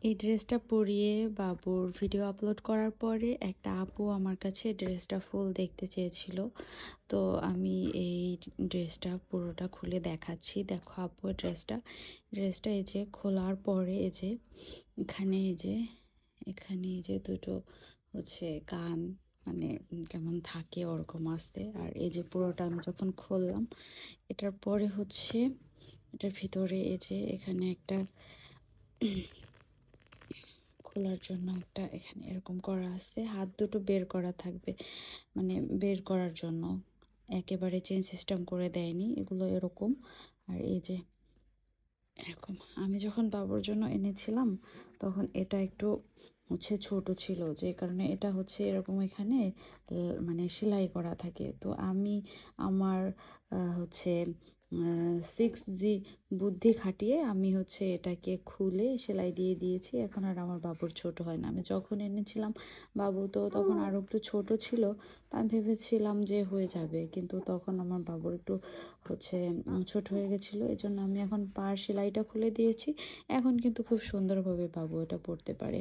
এই ড্রেসটা পরিয়ে বাবুর ভিডিও আপলোড করার পরে একটা আপু আমার কাছে ড্রেসটা ফুল দেখতে চেয়েছিল। তো আমি এই ড্রেসটা পুরোটা খুলে দেখাচ্ছি। দেখো আপু, ড্রেসটা এই যে খোলার পরে এই যে এখানে এই যে দুটো হচ্ছে কান, মানে কেমন থাকে ওরকম আসতে। আর এই যে পুরোটা আমি যখন খুললাম, এটার পরে হচ্ছে এটার ভিতরে এই যে এখানে একটা খোলার জন্য একটা এখানে এরকম করা আছে, হাত দুটো বের করা থাকবে, মানে বের করার জন্য। একেবারে চেন সিস্টেম করে দেয়নি এগুলো, এরকম। আর এই যে এরকম আমি যখন বাবুর জন্য এনেছিলাম তখন এটা একটু হচ্ছে ছোট ছিল, যে কারণে এটা হচ্ছে এরকম এখানে মানে সেলাই করা থাকে। তো আমি আমার হচ্ছে 6G বুদ্ধি খাটিয়ে আমি হচ্ছে এটাকে খুলে সেলাই দিয়ে দিয়েছি। এখন আর আমার বাবুর ছোট হয় না। আমি যখন এনেছিলাম বাবু তো তখন আরও একটু ছোট ছিল, তা আমি ভেবেছিলাম যে হয়ে যাবে, কিন্তু তখন আমার বাবুর একটু হচ্ছে ছোট হয়ে গেছিলো। এই জন্য আমি এখন পার সেলাইটা খুলে দিয়েছি। এখন কিন্তু খুব সুন্দরভাবে বাবু এটা পরতে পারে।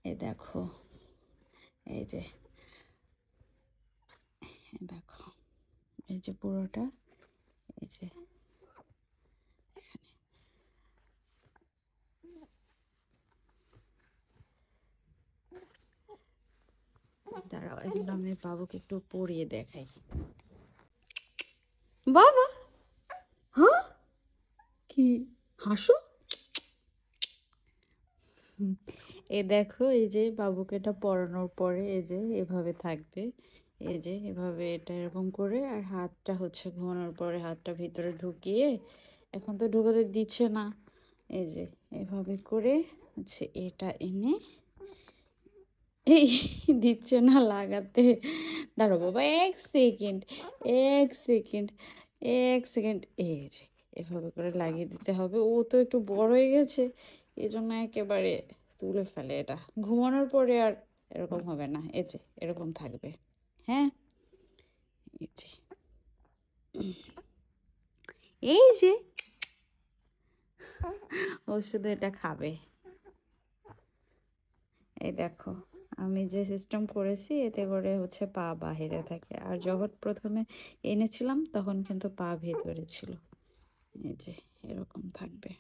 এই দেখো, এই যে দেখো, এই যে পুরোটা, এই যে দাঁড়াও, এগুলো আমি বাবুকে একটু পরিয়ে দেখাই। বাবা, হ্যাঁ, কি হাসো? এই দেখো, এই যে বাবুকে এটা পরানোর পরে এই যে এভাবে থাকবে। এই যে এভাবে এটা এরকম করে, আর হাতটা হচ্ছে ঘুমানোর পরে হাতটা ভিতরে ঢুকিয়ে, এখন তো ঢুকাতে দিচ্ছে না, এই যে এভাবে করে হচ্ছে এটা এনে এই দিচ্ছে না লাগাতে। দাঁড়ো বাবা, এক সেকেন্ড, এক সেকেন্ড, এক সেকেন্ড। এই যে এভাবে করে লাগিয়ে দিতে হবে। ও তো একটু বড় হয়ে গেছে, এই জন্য একেবারে তুলে ফেলে এটা। ঘুমানোর পরে আর এরকম হবে না, এই যে এরকম থাকবে। হ্যাঁ, এই যে এই যে ও শুধু এটা খাবে। এই দেখো, আমি যে সিস্টেম করেছি এতে করে হচ্ছে পা বাহিরে থাকে, আর যখন প্রথমে এনেছিলাম তখন কিন্তু পা ভেতরে ছিল। এই যে এরকম থাকবে।